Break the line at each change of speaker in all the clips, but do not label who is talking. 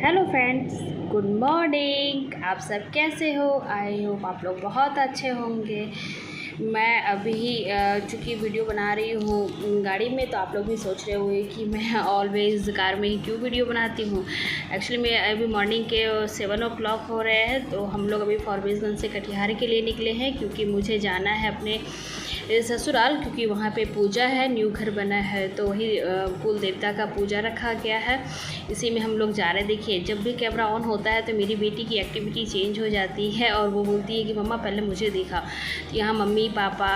Hello friends, good morning. आप सब कैसे हो? आई होप आप लोग बहुत अच्छे होंगे। मैं अभी चूँकि वीडियो बना रही हूँ गाड़ी में, तो आप लोग भी सोच रहे होंगे कि मैं ऑलवेज़ कार में ही क्यों वीडियो बनाती हूँ। एक्चुअली मैं अभी मॉर्निंग के 7 o'clock हो रहे हैं, तो हम लोग अभी फॉरबिसगंज से कटिहार के लिए निकले हैं, क्योंकि मुझे जाना है अपने ससुराल, क्योंकि वहाँ पे पूजा है, न्यू घर बना है, तो वही कुल देवता का पूजा रखा गया है। इसी में हम लोग जा रहे हैं। देखिए, जब भी कैमरा ऑन होता है तो मेरी बेटी की एक्टिविटी चेंज हो जाती है और वो बोलती है कि मम्मा पहले मुझे दिखा। तो यहाँ मम्मी पापा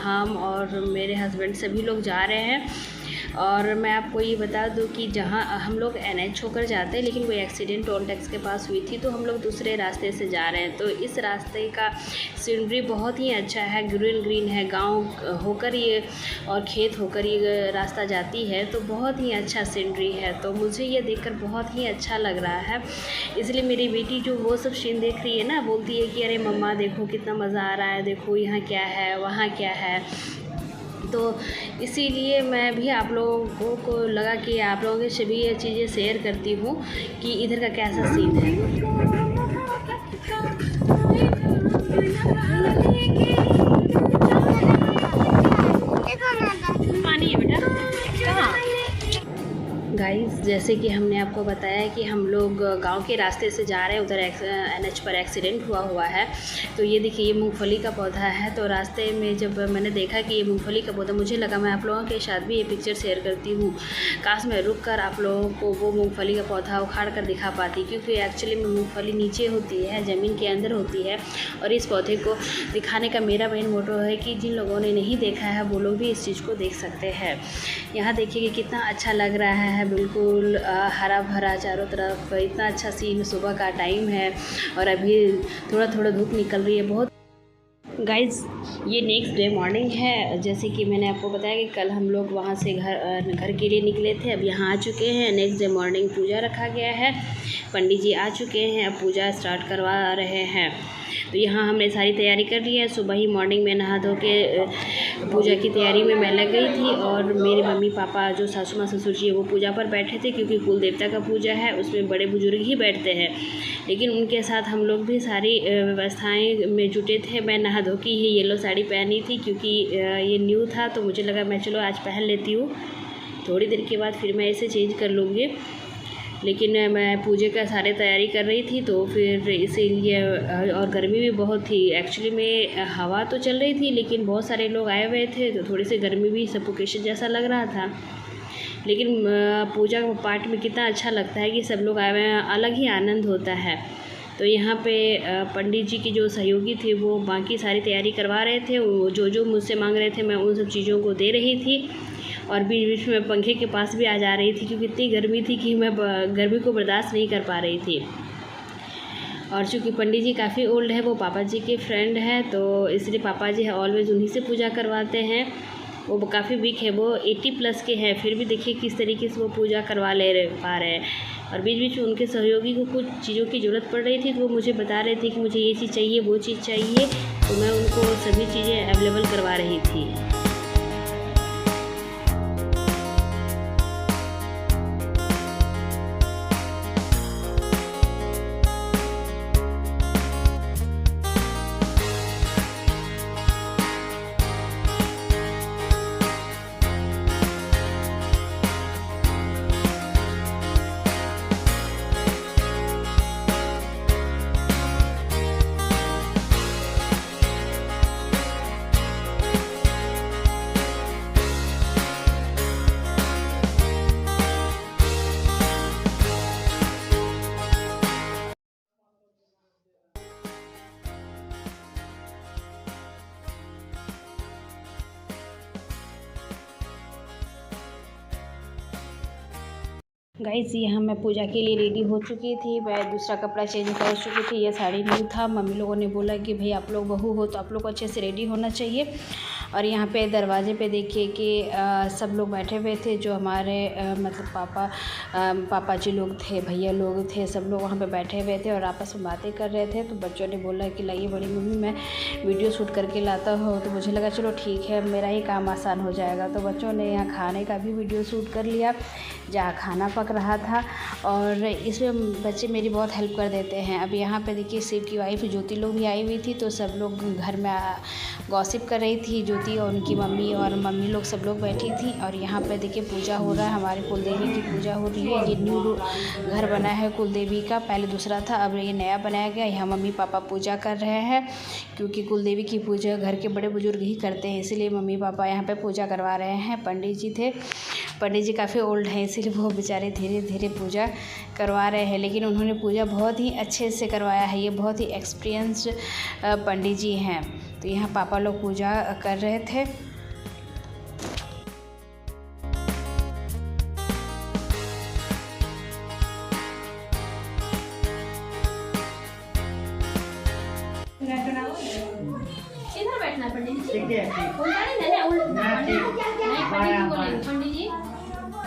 हम और मेरे हस्बैंड सभी लोग जा रहे हैं। और मैं आपको ये बता दूं कि जहाँ हम लोग NH होकर जाते हैं, लेकिन वो एक्सीडेंट टोल टैक्स के पास हुई थी, तो हम लोग दूसरे रास्ते से जा रहे हैं। तो इस रास्ते का सीनरी बहुत ही अच्छा है, ग्रीन ग्रीन है, गांव होकर ये और खेत होकर ये रास्ता जाती है, तो बहुत ही अच्छा सीनरी है। तो मुझे ये देखकर बहुत ही अच्छा लग रहा है। इसलिए मेरी बेटी जो वो सब सीन देख रही है ना, बोलती है कि अरे मम्मा देखो कितना मज़ा आ रहा है, देखो यहाँ क्या है, वहाँ क्या है। तो इसीलिए मैं भी आप लोगों को लगा कि आप लोगों से भी ये चीज़ें शेयर करती हूँ कि इधर का कैसा सीन है। पानी है बेटा, कहाँ? गाइस, जैसे कि हमने आपको बताया कि हम लोग गांव के रास्ते से जा रहे हैं, उधर NH पर एक्सीडेंट हुआ है। तो ये देखिए, ये मूंगफली का पौधा है। तो रास्ते में जब मैंने देखा कि ये मूंगफली का पौधा, मुझे लगा मैं आप लोगों के साथ भी ये पिक्चर शेयर करती हूँ। काश मैं रुक कर आप लोगों को वो मूंगफली का पौधा उखाड़ कर दिखा पाती, क्योंकि एक्चुअली में मूँगफली नीचे होती है, ज़मीन के अंदर होती है। और इस पौधे को दिखाने का मेरा मेन मोटो है कि जिन लोगों ने नहीं देखा है वो लोग भी इस चीज़ को देख सकते हैं। यहाँ देखिए कि कितना अच्छा लग रहा है, बिल्कुल हरा भरा चारों तरफ, इतना अच्छा सीन। सुबह का टाइम है और अभी थोड़ा थोड़ा धूप निकल रही है बहुत। गाइज़, ये नेक्स्ट डे मॉर्निंग है। जैसे कि मैंने आपको बताया कि कल हम लोग वहाँ से घर के लिए निकले थे, अब यहाँ आ चुके हैं। नेक्स्ट डे मॉर्निंग पूजा रखा गया है, पंडित जी आ चुके हैं, अब पूजा स्टार्ट करवा रहे हैं। तो यहाँ हमने सारी तैयारी कर ली है। सुबह ही मॉर्निंग में नहा धो के पूजा की तैयारी में मैं लग गई थी, और मेरे मम्मी पापा जो सासू माँ ससुर जी है वो पूजा पर बैठे थे, क्योंकि कुल देवता का पूजा है, उसमें बड़े बुजुर्ग ही बैठते हैं। लेकिन उनके साथ हम लोग भी सारी व्यवस्थाएं में जुटे थे। मैं नहा धो के ही येलो साड़ी पहनी थी, क्योंकि ये न्यू था, तो मुझे लगा मैं चलो आज पहन लेती हूँ, थोड़ी देर के बाद फिर मैं इसे चेंज कर लूँगी। लेकिन मैं पूजे का सारे तैयारी कर रही थी, तो फिर इसीलिए, और गर्मी भी बहुत थी। एक्चुअली में हवा तो चल रही थी, लेकिन बहुत सारे लोग आए हुए थे, तो थोड़ी सी गर्मी भी, सफोकेशन जैसा लग रहा था। लेकिन पूजा पाठ में कितना अच्छा लगता है कि सब लोग आए हुए हैं, अलग ही आनंद होता है। तो यहाँ पे पंडित जी की जो सहयोगी थे वो बाकी सारी तैयारी करवा रहे थे। वो जो मुझसे मांग रहे थे मैं उन सब चीज़ों को दे रही थी, और बीच बीच में पंखे के पास भी आ जा रही थी, क्योंकि इतनी गर्मी थी कि मैं गर्मी को बर्दाश्त नहीं कर पा रही थी। और चूँकि पंडित जी काफ़ी ओल्ड है, वो पापा जी के फ्रेंड है, तो इसलिए पापा जी ऑलवेज़ उन्हीं से पूजा करवाते हैं। वो काफ़ी वीक है, वो 80+ के हैं, फिर भी देखिए किस तरीके से वो पूजा करवा पा रहे हैं। और बीच बीच में उनके सहयोगी को कुछ चीज़ों की ज़रूरत पड़ रही थी, तो वो मुझे बता रहे थे कि मुझे ये चीज़ चाहिए, वो चीज़ चाहिए, तो मैं उनको सभी चीज़ें अवेलेबल करवा रही थी। गाइस, यहाँ मैं पूजा के लिए रेडी हो चुकी थी। मैं दूसरा कपड़ा चेंज कर चुकी थी, ये साड़ी न्यू था। मम्मी लोगों ने बोला कि भाई आप लोग बहू हो तो आप लोग को अच्छे से रेडी होना चाहिए। और यहाँ पे दरवाजे पे देखिए कि सब लोग बैठे हुए थे, जो हमारे मतलब पापा जी लोग थे, भैया लोग थे, सब लोग वहाँ पे बैठे हुए थे और आपस में बातें कर रहे थे। तो बच्चों ने बोला कि लाइए बड़ी मम्मी मैं वीडियो शूट करके लाता हूँ। तो मुझे लगा चलो ठीक है, मेरा ही काम आसान हो जाएगा। तो बच्चों ने यहाँ खाने का भी वीडियो शूट कर लिया, जहाँ खाना पक रहा था, और इसमें बच्चे मेरी बहुत हेल्प कर देते हैं। अब यहाँ पे देखिए शिव की वाइफ ज्योति लोग भी आई हुई थी, तो सब लोग घर में गॉसिप कर रही थी। ज्योति और उनकी मम्मी और मम्मी लोग सब लोग बैठी थी। और यहाँ पे देखिए पूजा हो रहा है, हमारे कुलदेवी की पूजा हो रही है। ये न्यू घर बना है कुलदेवी का, पहले दूसरा था, अब ये नया बनाया गया। यहाँ मम्मी पापा पूजा कर रहे हैं, क्योंकि कुलदेवी की पूजा घर के बड़े बुजुर्ग ही करते हैं, इसीलिए मम्मी पापा यहाँ पे पूजा करवा रहे हैं। पंडित जी थे, पंडित जी काफ़ी ओल्ड हैं, इसीलिए वो बेचारे धीरे धीरे पूजा करवा रहे हैं, लेकिन उन्होंने पूजा बहुत ही अच्छे से करवाया है। ये बहुत ही एक्सपीरियंस्ड पंडित जी हैं। तो यहाँ पापा लोग पूजा कर रहे थे।
इधर बैठना पंडित जी, उल्टा नहीं ना, उल्टा नहीं, पंडित जी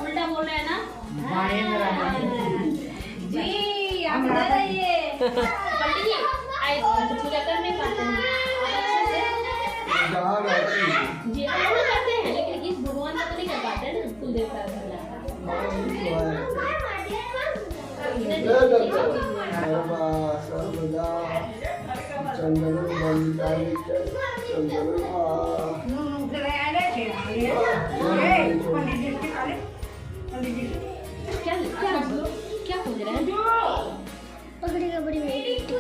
उल्टा बोल रहे हैं ना जी। आप इधर आइए पंडित जी, आइए पूजा कर नहीं पाते हैं जी, हम लोग करते हैं, लेकिन इस भगवान का तो नहीं कर पाते हैं ना, कुल देवता क्या पूछ रहे हैं?
पगड़ी का बड़ी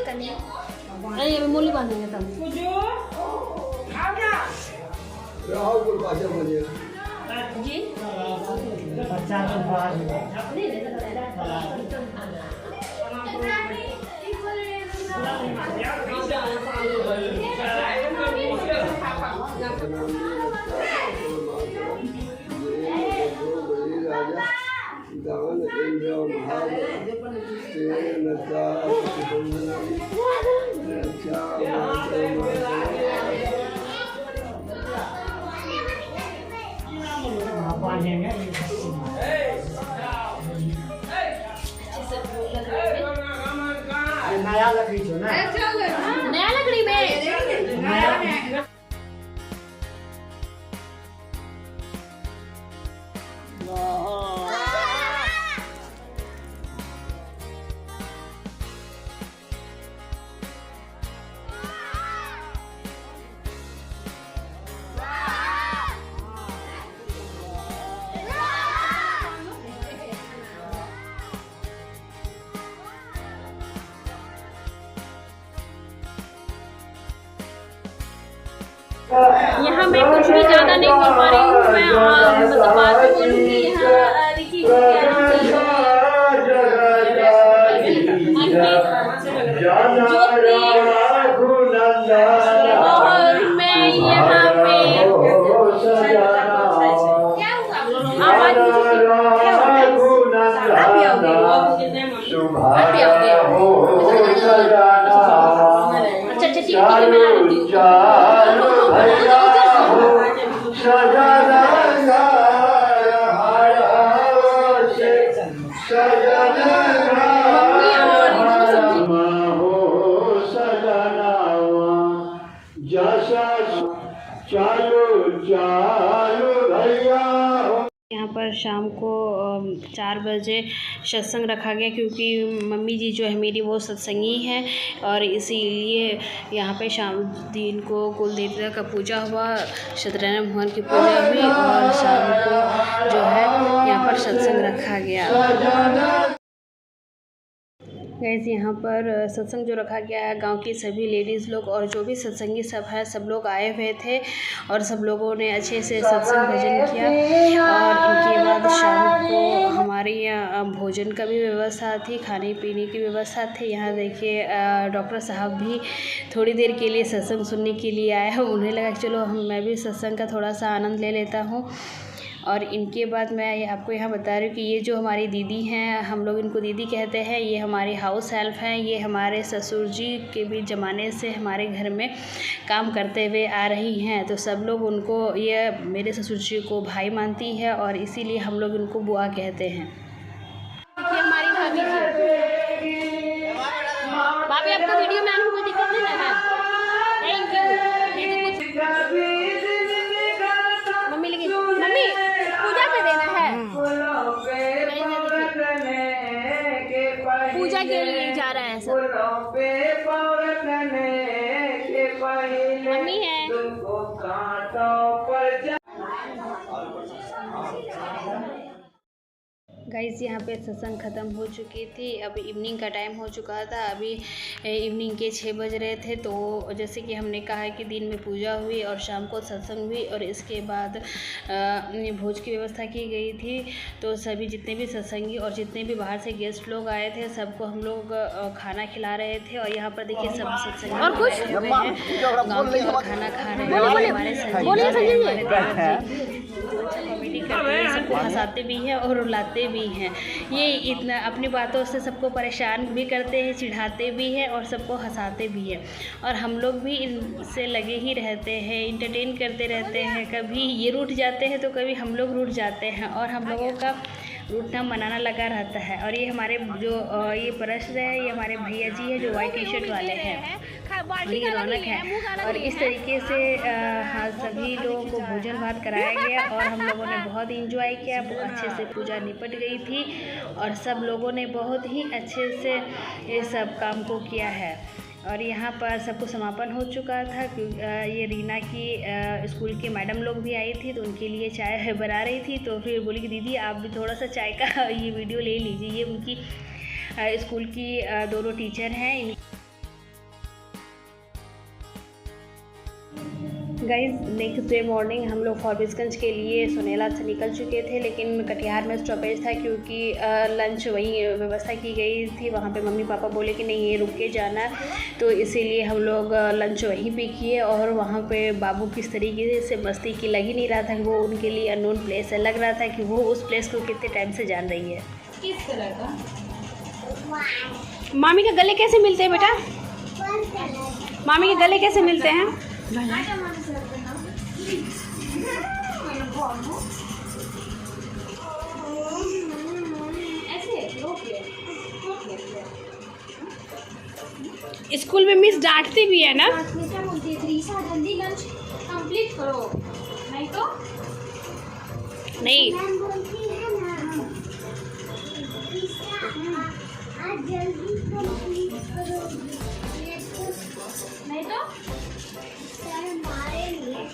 करने
अरे मूली बांधेंगे तब जी।
नया लकड़ी छो ना,
नया लकड़ी में यहाँ मैं कुछ भी ज़्यादा नहीं बोल पा रही हूँ। मैं मतलब बात में बोलूँगी। यहाँ देखिए क्या नाम और मैं यहाँ पे अच्छा ठीक है, मैं आ रही
यहाँ पर शाम को 4 बजे सत्संग रखा गया, क्योंकि मम्मी जी जो है मेरी वो सत्संगी है, और इसीलिए यहाँ पे शाम दिन को कुल देवता का पूजा हुआ, सत्यनारायण भगवान की पूजा हुई, और शाम को जो है यहाँ पर सत्संग रखा गया। गैस यहाँ पर सत्संग जो रखा गया है, गांव की सभी लेडीज़ लोग और जो भी सत्संगी सब है, सब लोग आए हुए थे, और सब लोगों ने अच्छे से सत्संग भजन किया। और इनके बाद शाम को हमारे यहाँ भोजन का भी व्यवस्था थी, खाने पीने की व्यवस्था थी। यहाँ देखिए डॉक्टर साहब भी थोड़ी देर के लिए सत्संग सुनने के लिए आए हैं। उन्हें लगा कि चलो मैं भी सत्संग का थोड़ा सा आनंद ले लेता हूँ। और इनके बाद मैं आपको यहाँ बता रही हूँ कि ये जो हमारी दीदी हैं, हम लोग इनको दीदी कहते हैं, ये हमारी हाउस हेल्प हैं। ये हमारे ससुर जी के भी ज़माने से हमारे घर में काम करते हुए आ रही हैं। तो सब लोग उनको, ये मेरे ससुर जी को भाई मानती है और इसीलिए हम लोग इनको बुआ कहते हैं।
ये हमारी भाभी जी। भाभी आपको वीडियो में आने में दिक्कत नहीं लगा? Thank you. मम्मी लेके, मम्मी पूजा पे देना है, पूजा के लिए जा रहा है सब। मम्मी है।
गाइस यहाँ पे सत्संग ख़त्म हो चुकी थी। अब इवनिंग का टाइम हो चुका था। अभी इवनिंग के 6 बज रहे थे। तो जैसे कि हमने कहा कि दिन में पूजा हुई और शाम को सत्संग हुई और इसके बाद भोज की व्यवस्था की गई थी। तो सभी जितने भी सत्संगी और जितने भी बाहर से गेस्ट लोग आए थे सबको हम लोग खाना खिला रहे थे। और यहाँ पर देखिए सब सत्संगी
और कुछ
गाँव के लोग खाना खा रहे हैं। हमारे कॉमेडी करते हैं, सबको हंसाते भी हैं और रुलाते भी हैं। ये इतना अपनी बातों से सबको परेशान भी करते हैं, चिढ़ाते भी हैं और सबको हंसाते भी हैं। और हम लोग भी इनसे लगे ही रहते हैं, इंटरटेन करते रहते हैं। कभी ये रूठ जाते हैं तो कभी हम लोग रूठ जाते हैं और हम लोगों का रूठना मनाना लगा रहता है। और ये हमारे जो ये प्रश्न है, ये हमारे भैया जी है जो वाइट टी शर्ट वाले हैं, बड़ी रौनक है। और इस तरीके से हाँ सभी लोगों को भोजन भात कराया गया और हम लोगों ने बहुत इंजॉय किया। बहुत अच्छे से पूजा निपट गई थी और सब लोगों ने बहुत ही अच्छे से ये सब काम को किया है। और यहाँ पर सबको समापन हो चुका था। ये रीना की स्कूल के मैडम लोग भी आई थी तो उनके लिए चाय बना रही थी। तो फिर बोली कि दीदी आप भी थोड़ा सा चाय का ये वीडियो ले लीजिए। ये उनकी स्कूल की दोनों टीचर हैं। गाइस नेक्स्ट डे मॉर्निंग हम लोग फॉरबिसगंज के लिए सोनेला से निकल चुके थे, लेकिन कटिहार में स्टॉपेज था क्योंकि लंच वहीं व्यवस्था की गई थी। वहाँ पे मम्मी पापा बोले कि नहीं ये रुक के जाना, तो इसीलिए हम लोग लंच वहीं पे किए। और वहाँ पे बाबू किस तरीके से मस्ती की लग ही नहीं रहा था कि वो उनके लिए अननोन प्लेस है। लग रहा था कि वो उस प्लेस को कितने टाइम से जान रही है।
किस तरह का? मामी के गले कैसे मिलते हैं बेटा? मामी के गले कैसे मिलते हैं? स्कूल में मिस डांटती भी है ना?
जल्दी लंच कंप्लीट करो, नहीं तो
नहीं
जल्दी कंप्लीट करो, नहीं तो सर मारेंगे।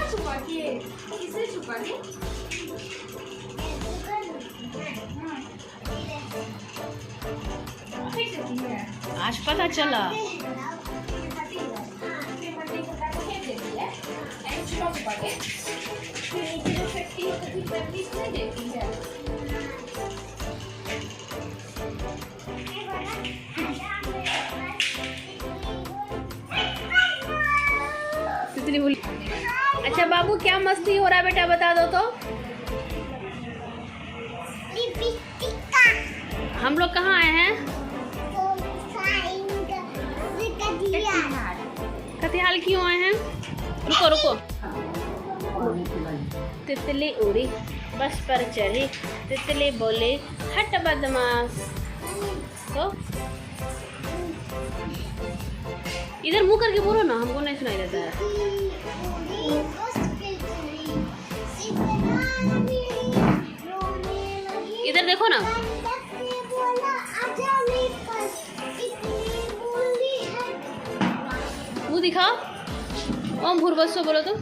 छुपा के किसे छुपा के?
आज पता चला। अच्छा बाबू क्या मस्ती हो रहा है बेटा बता दो तो। हम लोग कहाँ आए हैं? कटिहार क्यों आए हैं? रुको रुको। तितली उड़ी बस पर चढ़ी, तितली बोली हट बदमाश। तो इधर मुंह करके बोलो ना, हमको नहीं सुनाई देता है। इधर देखो ना, मुँह दिखाओ। ओम भूर्भुवस्सुः बोलो तो।